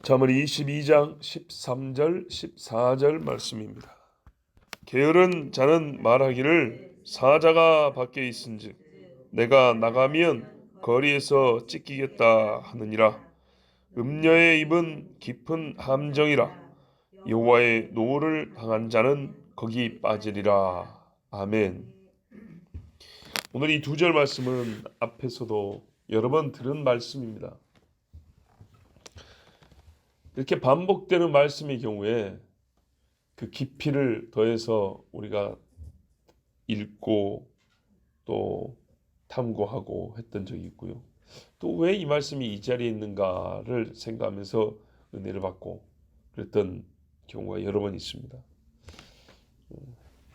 잠언 22장 13절 14절 말씀입니다. 게으른 자는 말하기를 사자가 밖에 있은즉 내가 나가면 거리에서 찢기겠다 하느니라. 음녀의 입은 깊은 함정이라 여호와의 노를 당한 자는 거기 빠지리라. 아멘. 오늘 이 두 절 말씀은 앞에서도 여러 번 들은 말씀입니다. 이렇게 반복되는 말씀의 경우에 그 깊이를 더해서 우리가 읽고 또 탐구하고 했던 적이 있고요. 또 왜 이 말씀이 이 자리에 있는가를 생각하면서 은혜를 받고 그랬던 경우가 여러 번 있습니다.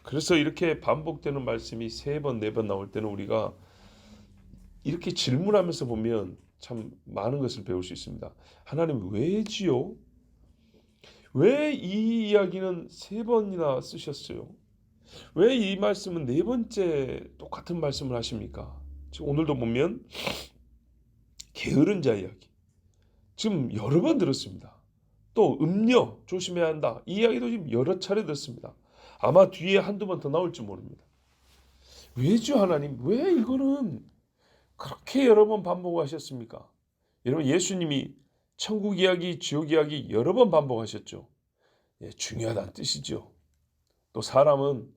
그래서 이렇게 반복되는 말씀이 3번, 4번 나올 때는 우리가 이렇게 질문하면서 보면 참 많은 것을 배울 수 있습니다. 하나님 왜지요? 왜 이 이야기는 3번이나 쓰셨어요? 왜 이 말씀은 4번째 똑같은 말씀을 하십니까? 지금 오늘도 보면 게으른 자 이야기 지금 여러 번 들었습니다. 또 음녀 조심해야 한다 이 이야기도 지금 여러 차례 들었습니다. 아마 뒤에 한두 번 더 나올지 모릅니다. 왜죠 하나님? 왜 이거는 그렇게 여러 번 반복하셨습니까? 여러분 예수님이 천국 이야기 지옥 이야기 여러 번 반복하셨죠. 예, 중요하다는 뜻이죠. 또 사람은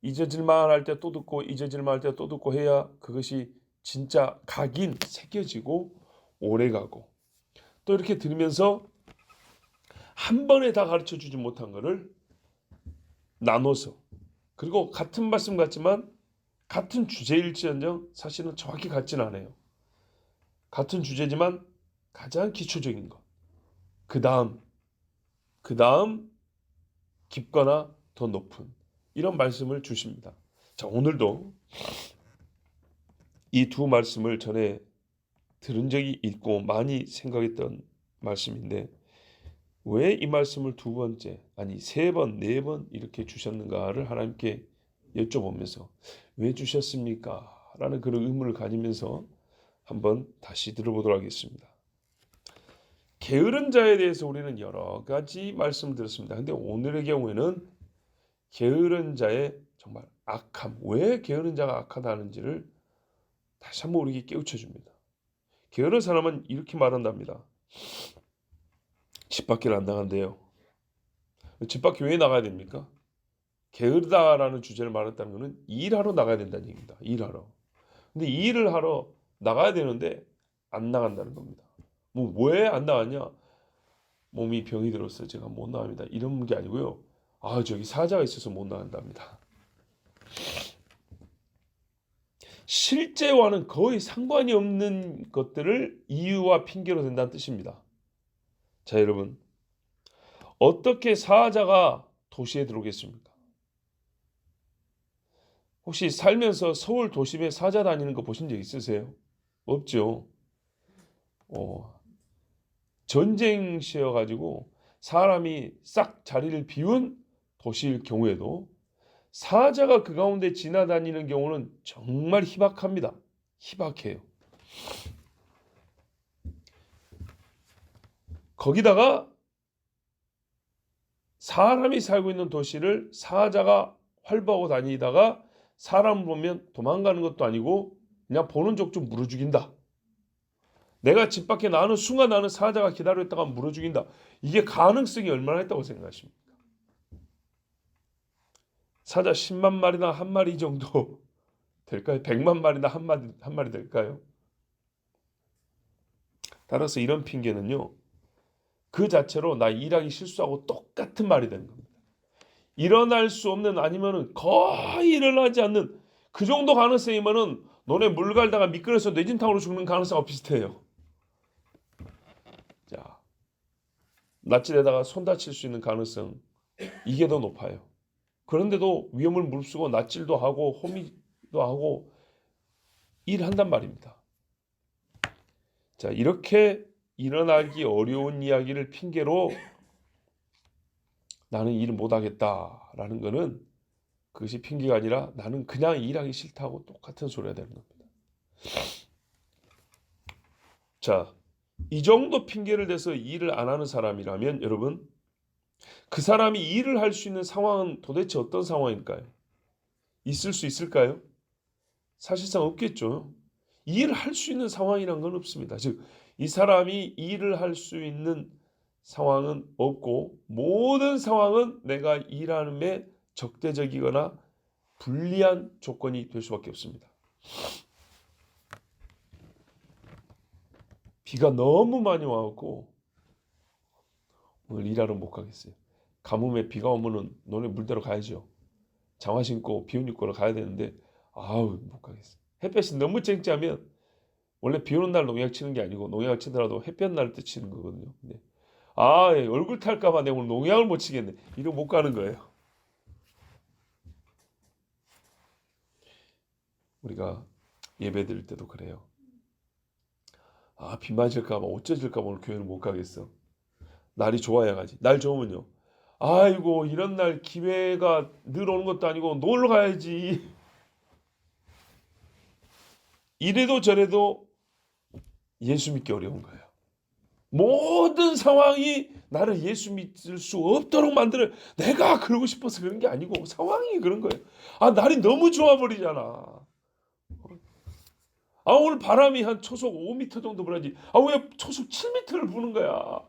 잊어질만 할 때 또 듣고 잊어질만 할 때 또 듣고 해야 그것이 진짜 각인 새겨지고 오래가고 또 이렇게 들으면서 한 번에 다 가르쳐주지 못한 것을 나눠서 그리고 같은 말씀 같지만 같은 주제일지언정 사실은 정확히 같지는 않아요. 같은 주제지만 가장 기초적인 것 그 다음 깊거나 더 높은 이런 말씀을 주십니다. 자, 오늘도 이 두 말씀을 전에 들은 적이 있고 많이 생각했던 말씀인데 왜 이 말씀을 2번째 아니 3번, 4번 이렇게 주셨는가를 하나님께 여쭤보면서 왜 주셨습니까? 라는 그런 의문을 가지면서 한번 다시 들어보도록 하겠습니다. 게으른 자에 대해서 우리는 여러 가지 말씀을 들었습니다. 근데 오늘의 경우에는 게으른 자의 정말 악함, 왜 게으른 자가 악하다는지를 다시 한번 우리에게 깨우쳐 줍니다. 게으른 사람은 이렇게 말한답니다. 집 밖을 안 나간대요. 집 밖에 왜 나가야 됩니까? 게으르다라는 주제를 말했다는 것은 일하러 나가야 된다는 얘기입니다. 일하러. 근데 일을 하러 나가야 되는데 안 나간다는 겁니다. 왜 안 나갔냐? 몸이 병이 들어서 제가 못 나갑니다. 이런 게 아니고요. 저기 사자가 있어서 못 나간답니다. 실제와는 거의 상관이 없는 것들을 이유와 핑계로 댄다는 뜻입니다. 자, 여러분. 어떻게 사자가 도시에 들어오겠습니까? 혹시 살면서 서울 도심에 사자 다니는 거 보신 적 있으세요? 없죠. 전쟁 시여가지고 사람이 싹 자리를 비운 도시일 경우에도 사자가 그 가운데 지나다니는 경우는 정말 희박합니다. 희박해요. 거기다가 사람이 살고 있는 도시를 사자가 활보하고 다니다가 사람 보면 도망가는 것도 아니고 그냥 보는 족 좀 물어 죽인다. 내가 집 밖에 나가는 순간 나는 사자가 기다려 있다가 물어 죽인다. 이게 가능성이 얼마나 있다고 생각하십니까? 사자 10만 마리나 한 마리 정도 될까요? 100만 마리나 한 마리 될까요? 따라서 이런 핑계는요. 그 자체로 나 일하기 실수하고 똑같은 말이 되는 겁니다. 일어날 수 없는 아니면은 거의 일어나지 않는 그 정도 가능성이면은 너네 물 갈다가 미끄러서 뇌진탕으로 죽는 가능성과 비슷해요. 자, 낯질에다가 손 다칠 수 있는 가능성 이게 더 높아요. 그런데도 위험을 무릅쓰고 낯질도 하고 호미도 하고 일한단 말입니다. 자, 이렇게 일어나기 어려운 이야기를 핑계로 나는 일을 못하겠다라는 거는 그것이 핑계가 아니라 나는 그냥 일하기 싫다고 똑같은 소리가 되는 겁니다. 자, 이 정도 핑계를 대서 일을 안 하는 사람이라면 여러분, 그 사람이 일을 할 수 있는 상황은 도대체 어떤 상황일까요? 있을 수 있을까요? 사실상 없겠죠. 일을 할 수 있는 상황이란 건 없습니다. 즉, 이 사람이 일을 할 수 있는 상황은 없고 모든 상황은 내가 일하는데 적대적이거나 불리한 조건이 될 수밖에 없습니다. 비가 너무 많이 와갖고 오늘 일하러 못 가겠어요. 가뭄에 비가 오면은 너네 물대로 가야죠. 장화 신고 비 옷 입고 가야 되는데 아우 못 가겠어요. 햇볕이 너무 쨍쨍하면 원래 비 오는 날 농약 치는 게 아니고 농약을 치더라도 햇볕 날 때 치는 거거든요. 근데 얼굴 탈까봐 내가 오늘 농약을 못 치겠네. 이러고 못 가는 거예요. 우리가 예배 드릴 때도 그래요. 비 맞을까봐 어쩌질까봐 오늘 교회를 못 가겠어. 날이 좋아야 가지. 날 좋으면요. 아이고 이런 날 기회가 늘 오는 것도 아니고 놀러 가야지. 이래도 저래도 예수 믿기 어려운 거예요. 모든 상황이 나를 예수 믿을 수 없도록 만들어. 내가 그러고 싶어서 그런 게 아니고 상황이 그런 거예요. 날이 너무 좋아 버리잖아. 오늘 바람이 한 초속 5m 정도 불어야지. 왜 초속 7m를 부는 거야.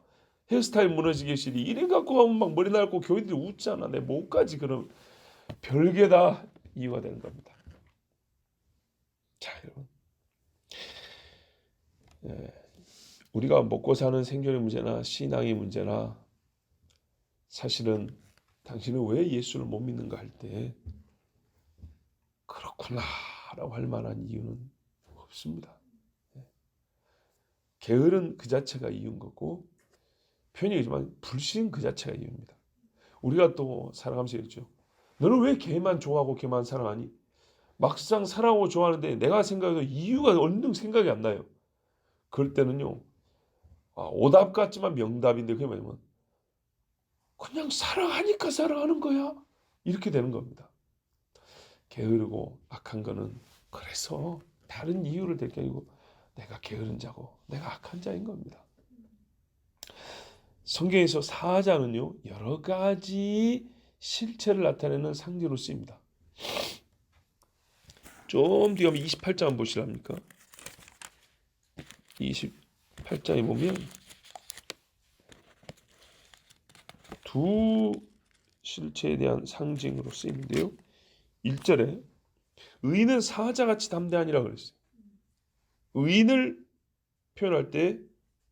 헤어스타일 무너지게 시리 이래 갖고 하면 막 머리 날고 교인들이 웃잖아. 내 목까지 그럼 별게 다 이유가 되는 겁니다. 자, 여러분. 우리가 먹고 사는 생존의 문제나 신앙의 문제나 사실은 당신은 왜 예수를 못 믿는가 할 때 그렇구나 라고 할 만한 이유는 없습니다. 게으른 그 자체가 이유인 거고 표현이지만 불신 그 자체가 이유입니다. 우리가 또 살아가면서 그랬죠. 너는 왜 걔만 좋아하고 걔만 사랑하니? 막상 사랑하고 좋아하는데 내가 생각해도 이유가 언능 생각이 안 나요. 그럴 때는요. 오답 같지만 명답인데 그게 뭐냐면 그냥 사랑하니까 사랑하는 거야. 이렇게 되는 겁니다. 게으르고 악한 거는 그래서 다른 이유를 댈 게 아니고 내가 게으른 자고 내가 악한 자인 겁니다. 성경에서 사자는요 여러 가지 실체를 나타내는 상징으로 쓰입니다. 좀 뒤에 28장 한번 보시랍니까? 28장에 보면 두 실체에 대한 상징으로 쓰이는데요. 1절에 의인은 사자같이 담대하니라 그랬어요. 의인을 표현할 때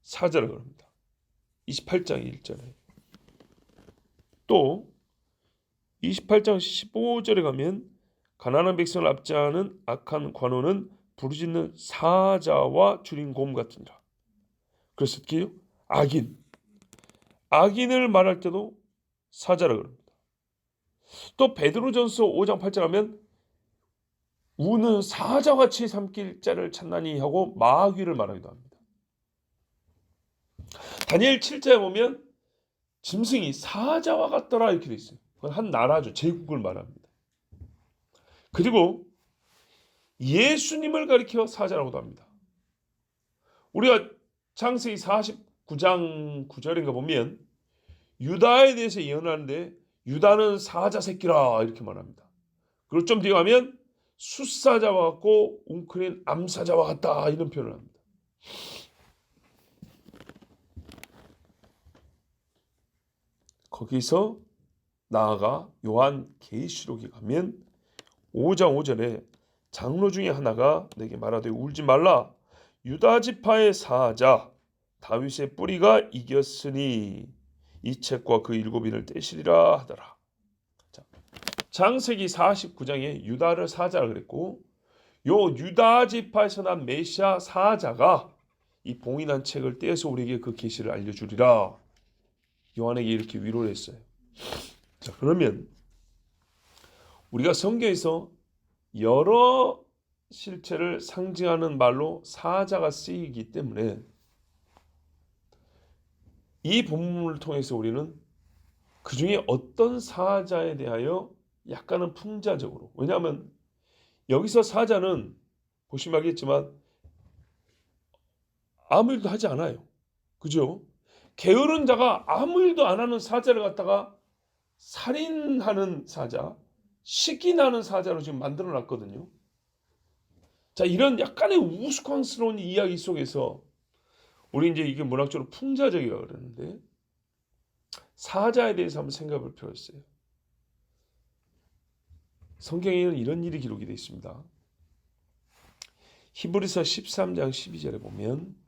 사자라고 합니다. 28장 1절에. 또 28장 15절에 가면 가난한 백성을 압제하는 악한 관원은 부르짖는 사자와 줄인 곰 같으니라. 그래서 어떻게 해요? 악인을 말할 때도 사자라고 합니다. 또 베드로전서 5장 8절 하면 우는 사자같이 삼킬 자를 찾나니 하고 마귀를 말하기도 합니다. 다니엘 7장에 보면 짐승이 사자와 같더라 이렇게 돼 있어요. 그건 한 나라죠. 제국을 말합니다. 그리고 예수님을 가리켜 사자라고도 합니다. 우리가 창세기 49장 9절인가 보면 유다에 대해서 예언하는데 유다는 사자 새끼라 이렇게 말합니다. 그리고 좀 뒤에 가면 숫사자와 같고 웅크린 암사자와 같다 이런 표현을 합니다. 거기서 나아가 요한 계시록에 가면 5장 5절에 장로 중에 하나가 내게 말하되 울지 말라 유다 지파의 사자 다윗의 뿌리가 이겼으니 이 책과 그 7인을 떼시리라 하더라. 자, 창세기 49장에 유다를 사자라 그랬고 요 유다 지파에서 난 메시아 사자가 이 봉인한 책을 떼서 우리에게 그 계시를 알려주리라. 요한에게 이렇게 위로를 했어요. 자, 그러면 우리가 성경에서 여러 실체를 상징하는 말로 사자가 쓰이기 때문에 이 본문을 통해서 우리는 그 중에 어떤 사자에 대하여 약간은 풍자적으로, 왜냐하면 여기서 사자는 보시면 알겠지만 아무 일도 하지 않아요. 그죠? 게으른 자가 아무 일도 안 하는 사자를 갖다가 살인하는 사자, 시기나는 사자로 지금 만들어 놨거든요. 자, 이런 약간의 우스꽝스러운 이야기 속에서 우리 이제 이게 문학적으로 풍자적이라고 그러는데 사자에 대해서 한번 생각해 볼 필요가 있어요. 성경에는 이런 일이 기록이 되어 있습니다. 히브리서 13장 12절에 보면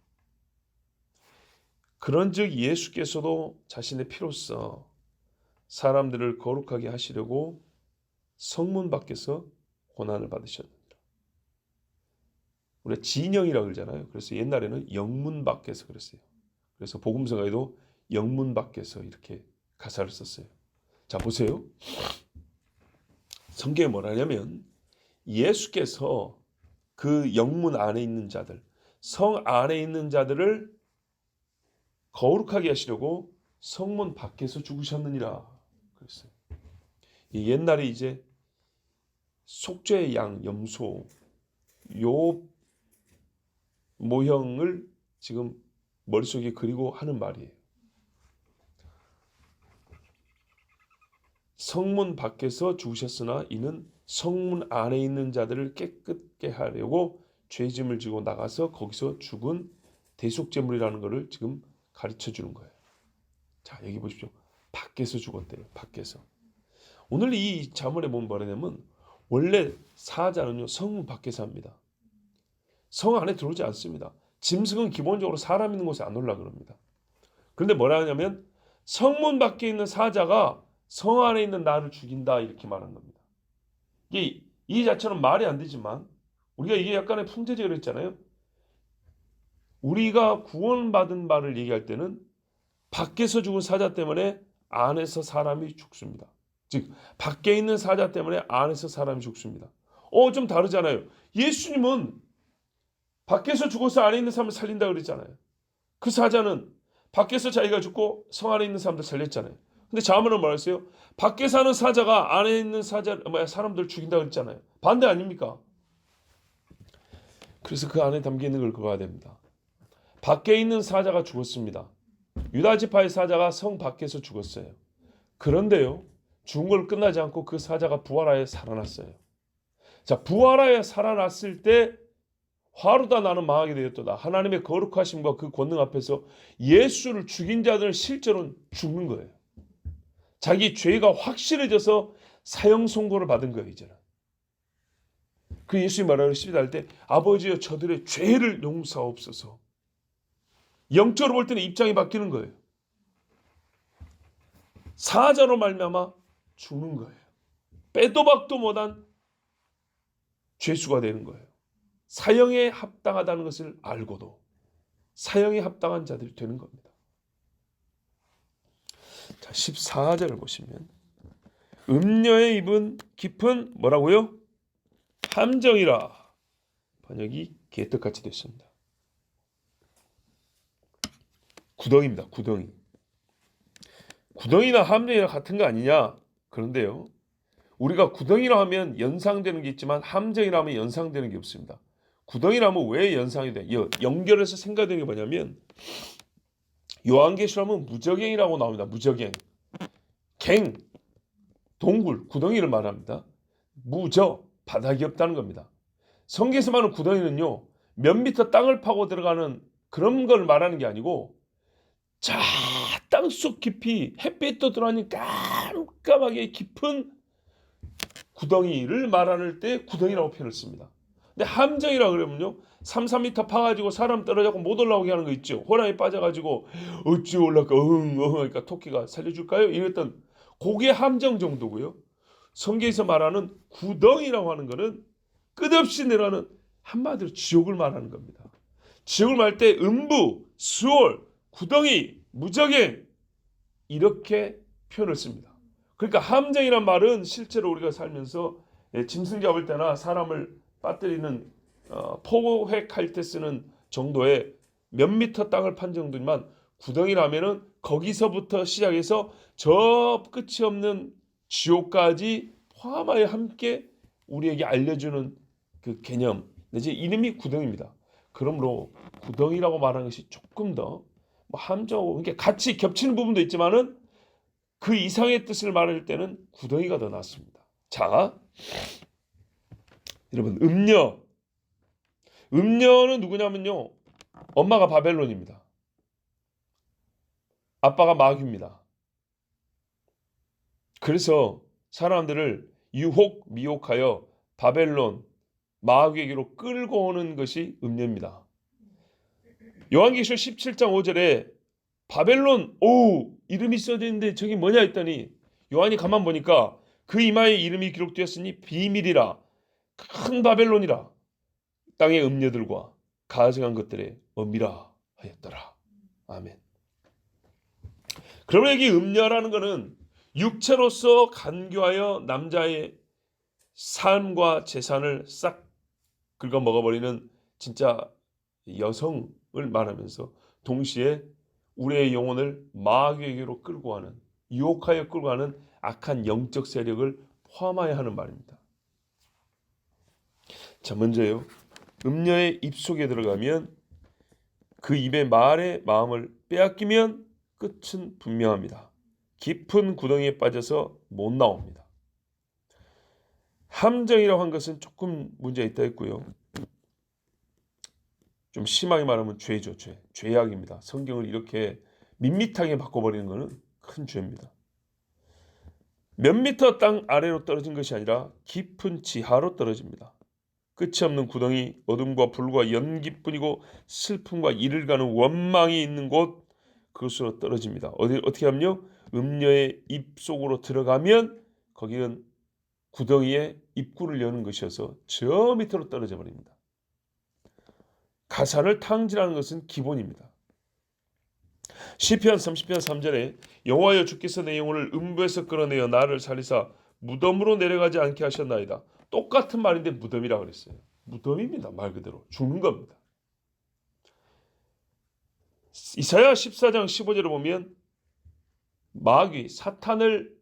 그런즉 예수께서도 자신의 피로써 사람들을 거룩하게 하시려고 성문 밖에서 고난을 받으셨느니라. 우리가 진영이라고 그러잖아요. 그래서 옛날에는 영문 밖에서 그랬어요. 그래서 복음서가에도 영문 밖에서 이렇게 가사를 썼어요. 자, 보세요. 성경에 뭐라냐면 예수께서 그 영문 안에 있는 자들, 성 안에 있는 자들을 거룩하게 하시려고 성문 밖에서 죽으셨느니라 그랬어요. 옛날에 이제 속죄의 양, 염소 요 모형을 지금 머릿속에 그리고 하는 말이에요. 성문 밖에서 죽으셨으나 이는 성문 안에 있는 자들을 깨끗게 하려고 죄짐을 지고 나가서 거기서 죽은 대속제물이라는 것을 지금 가르쳐 주는 거예요. 자, 여기 보십시오. 밖에서 죽었대요. 밖에서. 오늘 이 자문에 보면 뭐냐면 원래 사자는요 성문 밖에서 합니다. 성 안에 들어오지 않습니다. 짐승은 기본적으로 사람 있는 곳에 안 올라 그럽니다. 그런데 뭐라 하냐면 성문 밖에 있는 사자가 성 안에 있는 나를 죽인다 이렇게 말한 겁니다. 이 자체는 말이 안 되지만 우리가 이게 약간의 풍자적으로 했잖아요. 우리가 구원받은 바를 얘기할 때는 밖에서 죽은 사자 때문에 안에서 사람이 죽습니다. 즉 밖에 있는 사자 때문에 안에서 사람이 죽습니다. 좀 다르잖아요. 예수님은 밖에서 죽어서 안에 있는 사람을 살린다 그랬잖아요. 그 사자는 밖에서 자기가 죽고 성 안에 있는 사람들 살렸잖아요. 근데 자문은 뭐라 했어요? 밖에 사는 사자가 안에 있는 사람들 죽인다 그랬잖아요. 반대 아닙니까? 그래서 그 안에 담겨 있는 걸 그거야 됩니다. 밖에 있는 사자가 죽었습니다. 유다 지파의 사자가 성 밖에서 죽었어요. 그런데요, 죽은 걸 끝나지 않고 그 사자가 부활하여 살아났어요. 자, 부활하여 살아났을 때 화루다 나는 망하게 되었도다. 하나님의 거룩하심과 그 권능 앞에서 예수를 죽인 자들은 실제로는 죽는 거예요. 자기 죄가 확실해져서 사형 선고를 받은 거예요. 이제는. 그 예수님 말하는 12절 때 아버지여 저들의 죄를 용서하옵소서. 영적으로 볼 때는 입장이 바뀌는 거예요. 사자로 말미암아 죽는 거예요. 빼도 박도 못한 죄수가 되는 거예요. 사형에 합당하다는 것을 알고도 사형에 합당한 자들이 되는 겁니다. 자, 14절을 보시면 음녀의 입은 깊은 뭐라고요? 함정이라. 번역이 개떡같이 됐습니다. 구덩이입니다. 구덩이. 구덩이나 함정이나 같은 거 아니냐? 그런데요. 우리가 구덩이라 하면 연상되는 게 있지만 함정이라 하면 연상되는 게 없습니다. 구덩이라 하면 왜 연상이 돼? 연결해서 생각되는 게 뭐냐면 요한계시록 하면 무저갱이라고 나옵니다. 무저갱. 갱. 동굴. 구덩이를 말합니다. 무저. 바닥이 없다는 겁니다. 성경에서 말하는 구덩이는요. 몇 미터 땅을 파고 들어가는 그런 걸 말하는 게 아니고 자 땅속 깊이 햇빛도 들어가니 깜깜하게 깊은 구덩이를 말할 때 구덩이라고 표현을 씁니다. 근데 함정이라고 그러면요 3, 4m 파가지고 사람 떨어져고 못 올라오게 하는 거 있죠. 호랑이 빠져가지고 어찌 올라가 그러니까 토끼가 살려줄까요? 이랬던 그게 함정 정도고요. 성경에서 말하는 구덩이라고 하는 것은 끝없이 내려가는 한마디로 지옥을 말하는 겁니다. 지옥을 말할 때 음부, 수월, 구덩이, 무저갱 이렇게 표현을 씁니다. 그러니까 함정이란 말은 실제로 우리가 살면서 짐승 잡을 때나 사람을 빠뜨리는 포획할 때 쓰는 정도의 몇 미터 땅을 판 정도지만 구덩이라면은 거기서부터 시작해서 저 끝이 없는 지옥까지 포함하여 함께 우리에게 알려주는 그 개념 내지 이름이 구덩이입니다. 그러므로 구덩이라고 말하는 것이 조금 더 뭐 함정하고 이게 같이 겹치는 부분도 있지만은 그 이상의 뜻을 말할 때는 구덩이가 더 낫습니다. 자, 여러분 음녀는 누구냐면요. 엄마가 바벨론입니다. 아빠가 마귀입니다. 그래서 사람들을 미혹하여 바벨론 마귀에게로 끌고 오는 것이 음녀입니다. 요한계시록 17장 5절에 바벨론 이름이 써져 있는데 저게 뭐냐 했더니 요한이 가만 보니까 그 이마에 이름이 기록되었으니 비밀이라 큰 바벨론이라 땅의 음녀들과 가증한 것들의 엄밀하 하였더라. 아멘. 그러면 여기 음녀라는 것은 육체로서 간교하여 남자의 삶과 재산을 싹 긁어 먹어버리는 진짜 여성을 말하면서 동시에 우리의 영혼을 마귀에게로 끌고 가는, 유혹하여 끌고 가는 악한 영적 세력을 포함하여 하는 말입니다. 자, 먼저요. 음녀의 입속에 들어가면 그 입의 말의 마음을 빼앗기면 끝은 분명합니다. 깊은 구덩이에 빠져서 못 나옵니다. 함정이라고 한 것은 조금 문제가 있다 했고요. 좀 심하게 말하면 죄죠. 죄악입니다. 성경을 이렇게 밋밋하게 바꿔버리는 것은 큰 죄입니다. 몇 미터 땅 아래로 떨어진 것이 아니라 깊은 지하로 떨어집니다. 끝이 없는 구덩이, 어둠과 불과 연기뿐이고 슬픔과 이를 가는 원망이 있는 곳, 그것으로 떨어집니다. 어떻게 하면요? 음녀의 입속으로 들어가면 거기는 구덩이에 입구를 여는 것이어서 저 밑으로 떨어져 버립니다. 가산을 탕진하는 것은 기본입니다. 시편 30편 3절에 여호와여 주께서 내 영혼을 음부에서 끌어내어 나를 살리사 무덤으로 내려가지 않게 하셨나이다. 똑같은 말인데 무덤이라 그랬어요. 무덤입니다. 말 그대로 죽는 겁니다. 이사야 14장 15절을 보면 마귀 사탄을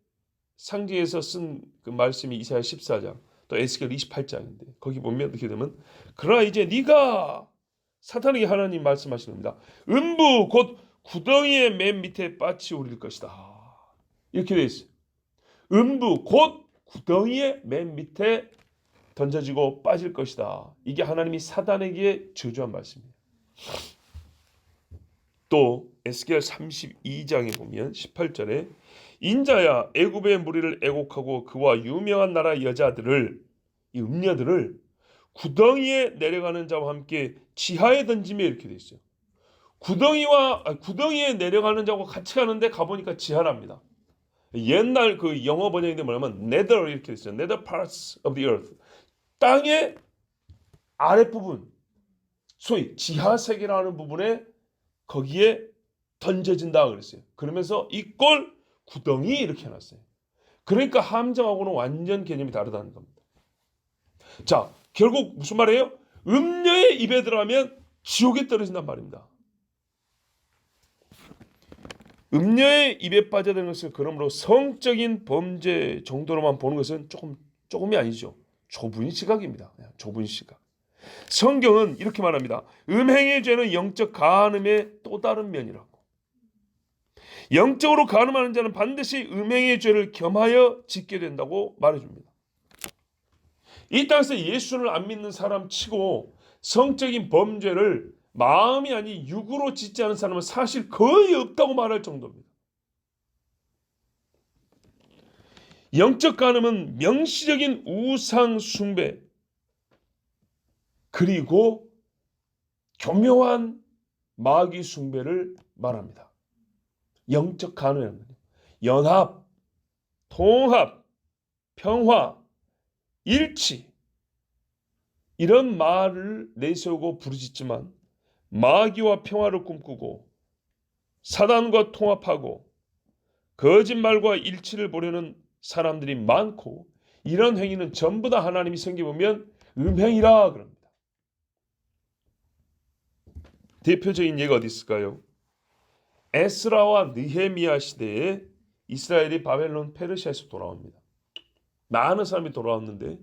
상징해서 쓴 그 말씀이 이사야 14장 또 에스겔 28장인데 거기 보면 어떻게 되면 그러나 이제 네가 사탄에게 하나님 말씀하시는 겁니다. 음부 곧 구덩이의 맨 밑에 빠치오릴 것이다. 이렇게 되어 있어요. 음부 곧 구덩이의 맨 밑에 던져지고 빠질 것이다. 이게 하나님이 사단에게 저주한 말씀이에요. 또 에스겔 32장에 보면 18절에 인자야 애굽의 무리를 애곡하고 그와 유명한 나라 여자들을 이 음녀들을 구덩이에 내려가는 자와 함께 지하에 던지며 이렇게 돼 있어요. 구덩이에 내려가는 자와 같이 가는데 가보니까 지하랍니다. 옛날 그 영어 번역인데 뭐냐면 nether 이렇게 돼 있어요. nether parts of the earth. 땅의 아랫부분, 소위 지하 세계라는 부분에 거기에 던져진다 그랬어요. 그러면서 이 꼴 구덩이 이렇게 해놨어요. 그러니까 함정하고는 완전 개념이 다르다는 겁니다. 자, 결국 무슨 말이에요? 음녀의 입에 들어가면 지옥에 떨어진단 말입니다. 음녀의 입에 빠져드는 것을 그러므로 성적인 범죄 정도로만 보는 것은 조금이 아니죠. 좁은 시각입니다. 좁은 시각. 성경은 이렇게 말합니다. 음행의 죄는 영적 간음의 또 다른 면이라고. 영적으로 간음하는 자는 반드시 음행의 죄를 겸하여 짓게 된다고 말해줍니다. 이 땅에서 예수를 안 믿는 사람 치고 성적인 범죄를 마음이 아닌 육으로 짓지 않은 사람은 사실 거의 없다고 말할 정도입니다. 영적 간음은 명시적인 우상 숭배 그리고 교묘한 마귀 숭배를 말합니다. 영적 간음이라는 거죠. 연합, 통합, 평화, 일치 이런 말을 내세우고 부르짖지만 마귀와 평화를 꿈꾸고 사단과 통합하고 거짓말과 일치를 보려는 사람들이 많고 이런 행위는 전부 다 하나님이 성경에 보면 음행이라 그럽니다. 대표적인 예가 어디 있을까요? 에스라와 느헤미야 시대에 이스라엘이 바벨론 페르시아에서 돌아옵니다. 많은 사람이 돌아왔는데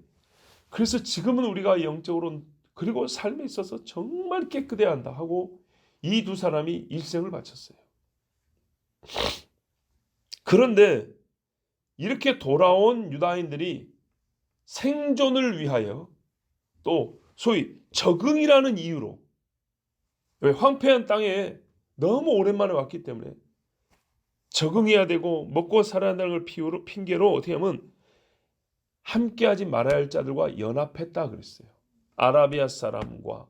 그래서 지금은 우리가 영적으로 그리고 삶에 있어서 정말 깨끗해야 한다 하고 이 두 사람이 일생을 바쳤어요. 그런데 이렇게 돌아온 유다인들이 생존을 위하여 또 소위 적응이라는 이유로, 왜 황폐한 땅에 너무 오랜만에 왔기 때문에 적응해야 되고 먹고 살아야 한다는 걸 핑계로 어떻게 하면 함께하지 말아야 할 자들과 연합했다 그랬어요. 아라비아 사람과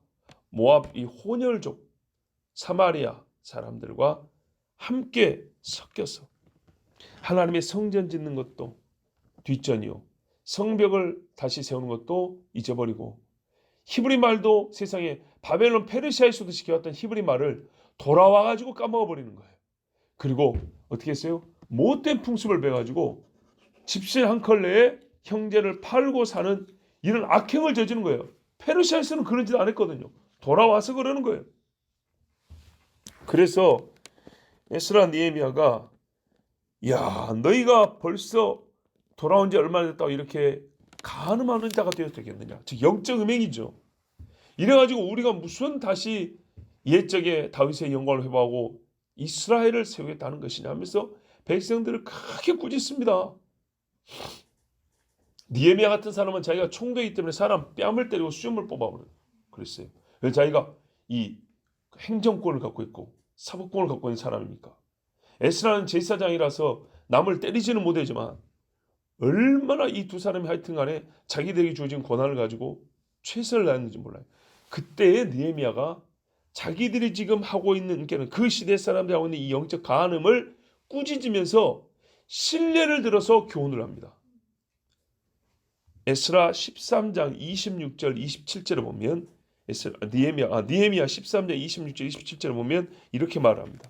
모압 이 혼혈족 사마리아 사람들과 함께 섞여서 하나님의 성전 짓는 것도 뒷전이요, 성벽을 다시 세우는 것도 잊어버리고, 히브리 말도 세상에 바벨론 페르시아에서도 지켜왔던 히브리 말을 돌아와가지고 까먹어버리는 거예요. 그리고 어떻게 했어요? 못된 풍습을 배가지고 집신 한 컬레에 형제를 팔고 사는 이런 악행을 저지른 거예요. 페르시아에서는 그런 짓 안 했거든요. 돌아와서 그러는 거예요. 그래서 에스라 느헤미야가, 야, 너희가 벌써 돌아온 지 얼마나 됐다고 이렇게 간음하는 자가 되어도 되겠느냐. 즉 영적 음행이죠. 이래가지고 우리가 무슨 다시 옛적에 다윗의 영광을 회복하고 이스라엘을 세우겠다는 것이냐 하면서 백성들을 크게 꾸짖습니다. 느헤미야 같은 사람은 자기가 총독이기 때문에 사람 뺨을 때리고 수염을 뽑아버려요. 그랬어요. 왜 자기가 이 행정권을 갖고 있고 사법권을 갖고 있는 사람입니까? 에스라는 제사장이라서 남을 때리지는 못하지만 얼마나 이 두 사람이 하여튼 간에 자기들에게 주어진 권한을 가지고 최선을 다했는지 몰라요. 그때의 느헤미야가 자기들이 지금 하고 있는, 그러니까 그 시대 사람들이 하고 있는 이 영적 간음을 꾸짖으면서 신뢰를 들어서 교훈을 합니다. 에스라 13장 26절 27절을 보면 느헤미야 13장 26절 27절을 보면 이렇게 말합니다.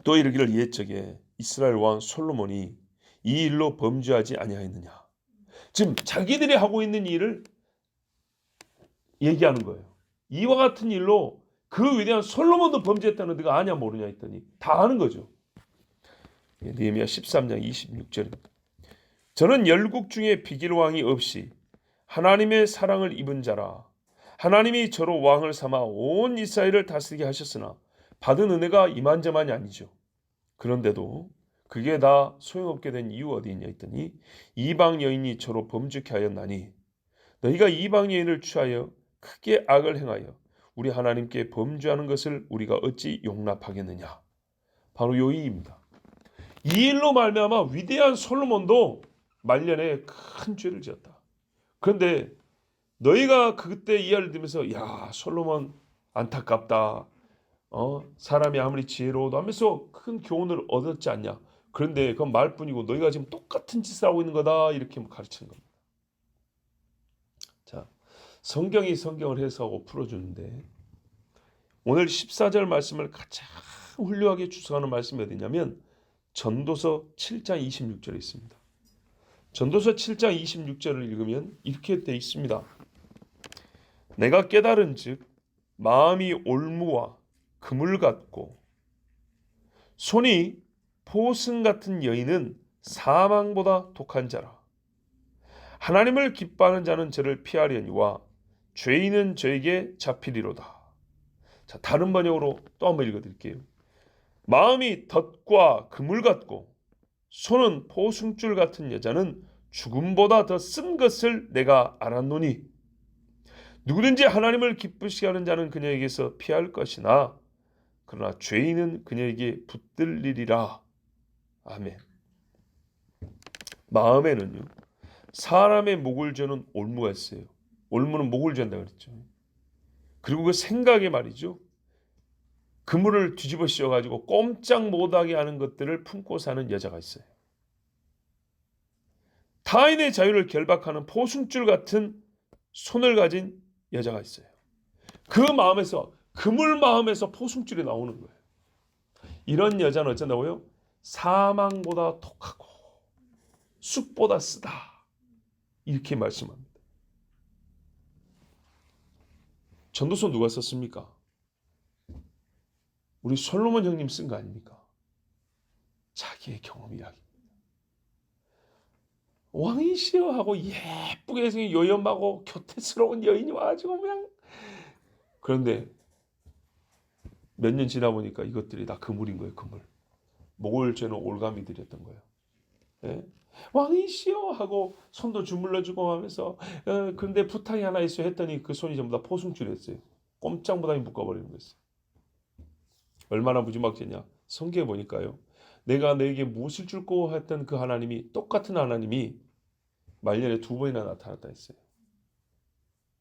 또 이르기를 옛적에 이스라엘 왕 솔로몬이 이 일로 범죄하지 아니하였느냐. 지금 자기들이 하고 있는 일을 얘기하는 거예요. 이와 같은 일로 그 위대한 솔로몬도 범죄했다는 네가 아냐 모르냐 했더니 다 아는 거죠. 느헤미야 13장 26절입니다. 저는 열국 중에 비길 왕이 없이 하나님의 사랑을 입은 자라. 하나님이 저로 왕을 삼아 온 이스라엘을 다스리게 하셨으나 받은 은혜가 이만저만이 아니죠. 그런데도 그게 다 소용없게 된 이유 어디 있냐 했더니 이방 여인이 저로 범죄케 하였나니 너희가 이방 여인을 취하여 크게 악을 행하여 우리 하나님께 범죄하는 것을 우리가 어찌 용납하겠느냐. 바로 요 이입니다. 이 일로 말미암아 위대한 솔로몬도 말년에 큰 죄를 지었다. 그런데 너희가 그때 이해를 들으면서 야, 솔로몬 안타깝다. 사람이 아무리 지혜로워도 하면서 큰 교훈을 얻었지 않냐. 그런데 그건 말뿐이고 너희가 지금 똑같은 짓을 하고 있는 거다. 이렇게 가르치는 겁니다. 자, 성경이 성경을 해석하고 풀어주는데 오늘 14절 말씀을 가장 훌륭하게 주석하는 말씀이 어디냐면 전도서 7장 26절에 있습니다. 전도서 7장 26절을 읽으면 이렇게 되어 있습니다. 내가 깨달은 즉 마음이 올무와 그물 같고 손이 포승 같은 여인은 사망보다 독한 자라. 하나님을 기뻐하는 자는 저를 피하려니와 죄인은 저에게 잡히리로다. 자, 다른 번역으로 또 한번 읽어드릴게요. 마음이 덫과 그물 같고 손은 포승줄 같은 여자는 죽음보다 더 쓴 것을 내가 알았노니 누구든지 하나님을 기쁘시게 하는 자는 그녀에게서 피할 것이나 그러나 죄인은 그녀에게 붙들리리라. 아멘. 마음에는요 사람의 목을 죄는 올무가 있어요. 올무는 목을 죄한다 그랬죠. 그리고 그 생각에 말이죠. 그물을 뒤집어 씌워가지고 꼼짝 못하게 하는 것들을 품고 사는 여자가 있어요. 타인의 자유를 결박하는 포승줄 같은 손을 가진 여자가 있어요. 그 마음에서 그물 마음에서 포승줄이 나오는 거예요. 이런 여자는 어쩐다고요? 사망보다 독하고 쑥보다 쓰다. 이렇게 말씀합니다. 전도서 누가 썼습니까? 우리 솔로몬 형님 쓴 거 아닙니까? 자기의 경험 이야기입니다. 왕이시여 하고 예쁘게 생긴 요염하고 교태스러운 여인이 와가지고 그냥 그런데 몇 년 지나 보니까 이것들이 다 그물인 거예요. 그물. 목을 죄는 올가미들이었던 거예요. 예? 왕이시여 하고 손도 주물러주고 하면서 그런데 부탁이 하나 있어 했더니 그 손이 전부 다 포승줄이었어요. 꼼짝 못하게 묶어버리는 거였어요. 얼마나 무지막지냐. 성경에 보니까요. 내가 너에게 무엇을 줄고 했던 그 하나님이 똑같은 하나님이 말년에 2번이나 나타났다 했어요.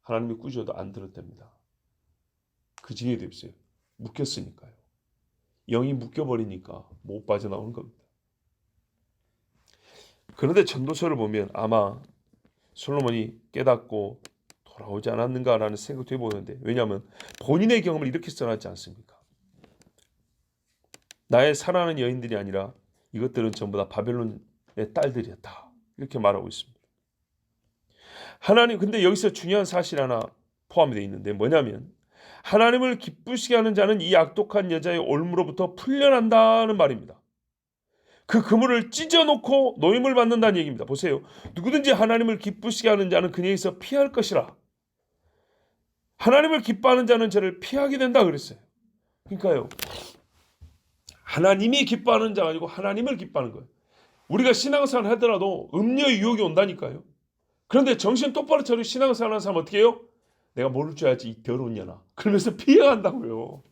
하나님이 꾸짖어도 안 들었답니다. 그 지경이 됐어요. 묶였으니까요. 영이 묶여버리니까 못 빠져나오는 겁니다. 그런데 전도서를 보면 아마 솔로몬이 깨닫고 돌아오지 않았는가라는 생각도 해보는데, 왜냐하면 본인의 경험을 이렇게 써놨지 않습니까? 나의 사랑하는 여인들이 아니라 이것들은 전부 다 바벨론의 딸들이었다, 이렇게 말하고 있습니다. 하나님, 근데 여기서 중요한 사실 하나 포함되어 있는데 뭐냐면, 하나님을 기쁘시게 하는 자는 이 악독한 여자의 올무로부터 풀려난다는 말입니다. 그 그물을 찢어놓고 노임을 받는다는 얘기입니다. 보세요. 누구든지 하나님을 기쁘시게 하는 자는 그녀에서 피할 것이라. 하나님을 기뻐하는 자는 저를 피하게 된다 그랬어요. 그러니까요. 하나님이 기뻐하는 자가 아니고 하나님을 기뻐하는 거예요. 우리가 신앙생활을 하더라도 음료의 유혹이 온다니까요. 그런데 정신 똑바로 차리고 신앙생활 하는 사람 어떻게 해요? 내가 모를 줄 알지 이 더러운 년아. 그러면서 피해간다고요.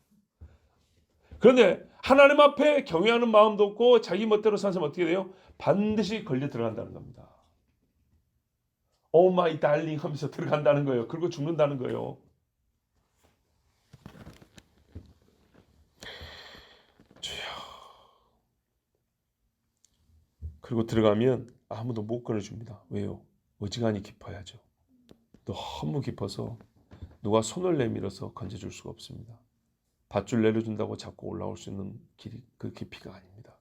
그런데 하나님 앞에 경외하는 마음도 없고 자기 멋대로 사는 사람 어떻게 돼요? 반드시 걸려 들어간다는 겁니다. 오 마이 달링 하면서 들어간다는 거예요. 그리고 죽는다는 거예요. 주여. 그리고 들어가면 아무도 못 꺼내줍니다. 왜요? 어지간히 깊어야죠. 너무 깊어서 누가 손을 내밀어서 건져줄 수가 없습니다. 밧줄 내려준다고 자꾸 올라올 수 있는 길이 그 깊이가 아닙니다.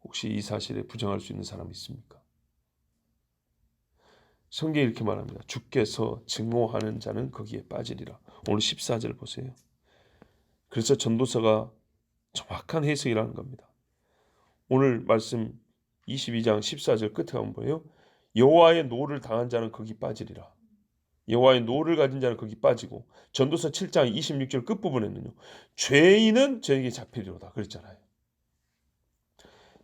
혹시 이 사실에 부정할 수 있는 사람이 있습니까? 성경이 이렇게 말합니다. 주께서 증오하는 자는 거기에 빠지리라. 오늘 14절 보세요. 그래서 전도서가 정확한 해석이라는 겁니다. 오늘 말씀 22장 14절 끝에 가면 뭐예요? 여호와의 노를 당한 자는 거기 빠지리라. 여호와의 노를 가진 자는 거기 빠지고, 전도서 7장 26절 끝부분에는요. 죄인은 저에게 잡히리로다 그랬잖아요.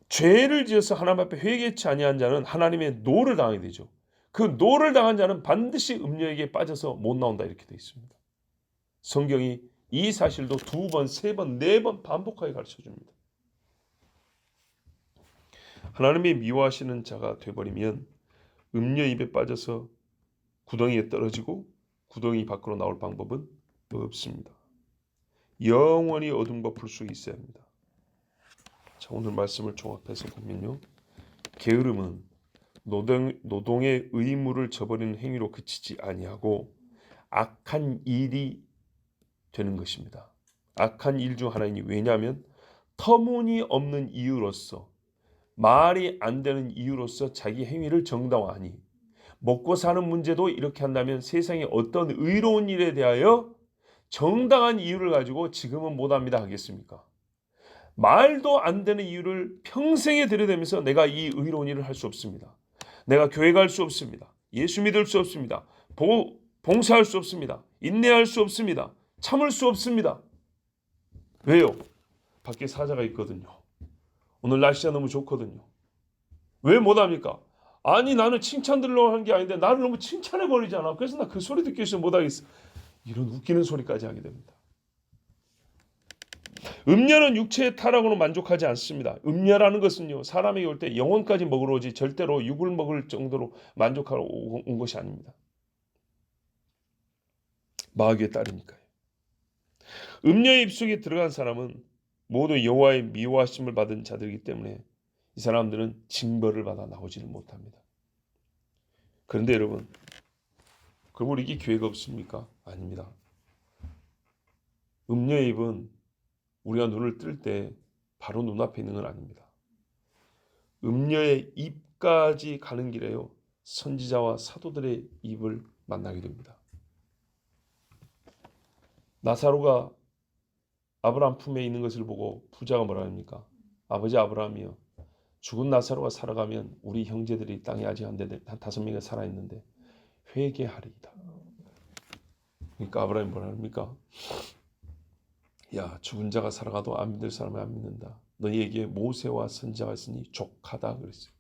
죄를 지어서 하나님 앞에 회개치 아니한 자는 하나님의 노를 당하게 되죠. 그 노를 당한 자는 반드시 음녀에게 빠져서 못 나온다 이렇게 되어 있습니다. 성경이 이 사실도 2번, 3번, 4번 반복하게 가르쳐줍니다. 하나님이 미워하시는 자가 되어버리면 음녀 입에 빠져서 구덩이에 떨어지고 구덩이 밖으로 나올 방법은 없습니다. 영원히 어둠과 불 속에 있어야 합니다. 자, 오늘 말씀을 종합해서 보면요. 게으름은 노동의 의무를 저버리는 행위로 그치지 아니하고 악한 일이 되는 것입니다. 악한 일 중 하나이니, 왜냐하면 터무니없는 이유로서, 말이 안 되는 이유로서 자기 행위를 정당화하니, 먹고 사는 문제도 이렇게 한다면 세상에 어떤 의로운 일에 대하여 정당한 이유를 가지고 지금은 못합니다 하겠습니까? 말도 안 되는 이유를 평생에 들여대면서 내가 이 의로운 일을 할 수 없습니다. 내가 교회 갈 수 없습니다. 예수 믿을 수 없습니다. 봉사할 수 없습니다. 인내할 수 없습니다. 참을 수 없습니다. 왜요? 밖에 사자가 있거든요. 오늘 날씨가 너무 좋거든요. 왜 못합니까? 아니 나는 칭찬 들으려고 한 게 아닌데 나를 너무 칭찬해버리잖아. 그래서 나 그 소리 듣기 위해서 못하겠어. 이런 웃기는 소리까지 하게 됩니다. 음녀는 육체의 타락으로 만족하지 않습니다. 음녀라는 것은요, 사람에게 올 때 영혼까지 먹으러 오지 절대로 육을 먹을 정도로 만족하러 온 것이 아닙니다. 마귀의 딸이니까요. 음녀의 입속에 들어간 사람은 모두 여호와의 미워하심을 받은 자들이기 때문에 이 사람들은 징벌을 받아 나오지는 못합니다. 그런데 여러분, 그럼 우리 기회가 없습니까? 아닙니다. 음녀의 입은 우리가 눈을 뜰 때 바로 눈앞에 있는 건 아닙니다. 음녀의 입까지 가는 길에요, 선지자와 사도들의 입을 만나게 됩니다. 나사로가 아브라함 품에 있는 것을 보고 부자가 뭐라 합니까? 아버지 아브라함이요, 죽은 나사로가 살아가면 우리 형제들이 땅에 아직 한 5명이 살아있는데 회개하리이다. 그러니까 아브라함이 뭐라 합니까? 야, 죽은 자가 살아가도 안 믿을 사람은 안 믿는다. 너희에게 모세와 선지자가 있으니 족하다 그랬어요.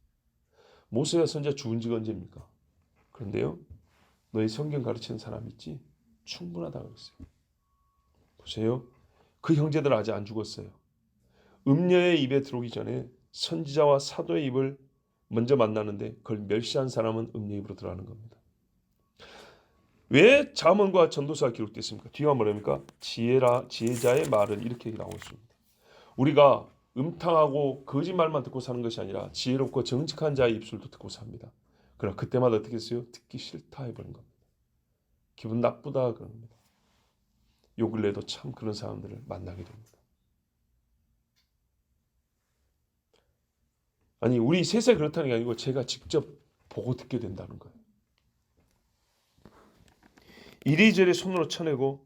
모세와 선지자 죽은 지가 언제입니까? 그런데요, 너희 성경 가르치는 사람 있지? 충분하다 그랬어요. 보세요. 그 형제들 아직 안 죽었어요. 음녀의 입에 들어오기 전에 선지자와 사도의 입을 먼저 만나는데 그걸 멸시한 사람은 음녀 입으로 들어가는 겁니다. 왜 잠언과 전도서가 기록됐습니까? 뒤가 뭐랍니까? 지혜자의 말은 이렇게 나오고 있습니다. 우리가 음탕하고 거짓말만 듣고 사는 것이 아니라 지혜롭고 정직한 자의 입술도 듣고 삽니다. 그러나 그때마다 어떻게 했어요? 듣기 싫다 해버린 겁니다. 기분 나쁘다 그런 겁니다. 요 근래에도 참 그런 사람들을 만나게 됩니다. 아니 우리 세상이 그렇다는 게 아니고 제가 직접 보고 듣게 된다는 거예요. 이리저리 손으로 쳐내고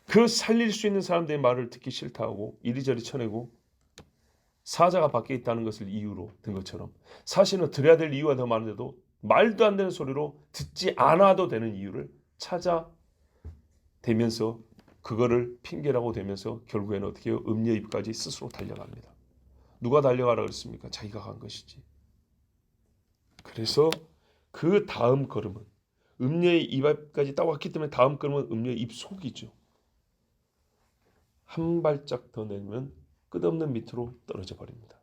그 살릴 수 있는 사람들의 말을 듣기 싫다 하고 이리저리 쳐내고 사자가 밖에 있다는 것을 이유로 든 것처럼 사실은 들어야 될 이유가 더 많은데도 말도 안 되는 소리로 듣지 않아도 되는 이유를 찾아대면서 그거를 핑계라고 대면서 결국에는 어떻게 해요? 음녀 입까지 스스로 달려갑니다. 누가 달려가라 그랬습니까? 자기가 간 것이지. 그래서 그 다음 걸음은 음녀의 입 앞까지 딱 왔기 때문에 다음 걸음은 음녀의 입 속이죠. 한 발짝 더 내면 끝없는 밑으로 떨어져 버립니다.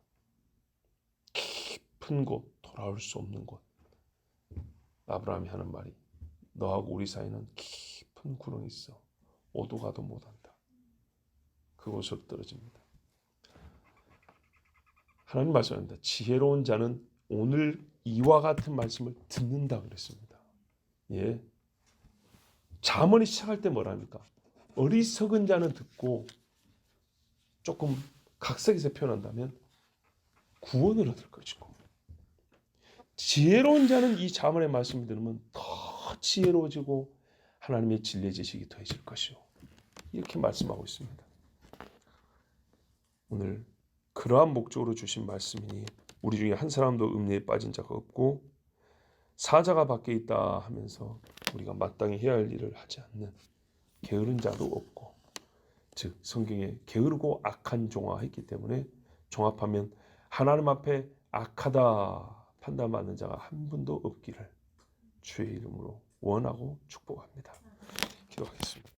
깊은 곳, 돌아올 수 없는 곳. 아브라함이 하는 말이 너하고 우리 사이는 깊은 구렁이 있어. 오도 가도 못한다. 그곳으로 떨어집니다. 하나님 말씀합니다. 지혜로운 자는 오늘 이와 같은 말씀을 듣는다 그랬습니다. 예. 잠언이 시작할 때 뭐랍니까? 어리석은 자는 듣고 조금 각색해서 표현한다면 구원을 얻을 것이고 지혜로운 자는 이 잠언의 말씀을 들으면 더 지혜로워지고 하나님의 진리의 지식이 더해질 것이요. 이렇게 말씀하고 있습니다. 오늘 그러한 목적으로 주신 말씀이니 우리 중에 한 사람도 음녀에 빠진 자가 없고 사자가 밖에 있다 하면서 우리가 마땅히 해야 할 일을 하지 않는 게으른 자도 없고 즉 성경에 게으르고 악한 종아했기 때문에 종합하면 하나님 앞에 악하다 판단받는 자가 한 분도 없기를 주의 이름으로 원하고 축복합니다. 기도하겠습니다.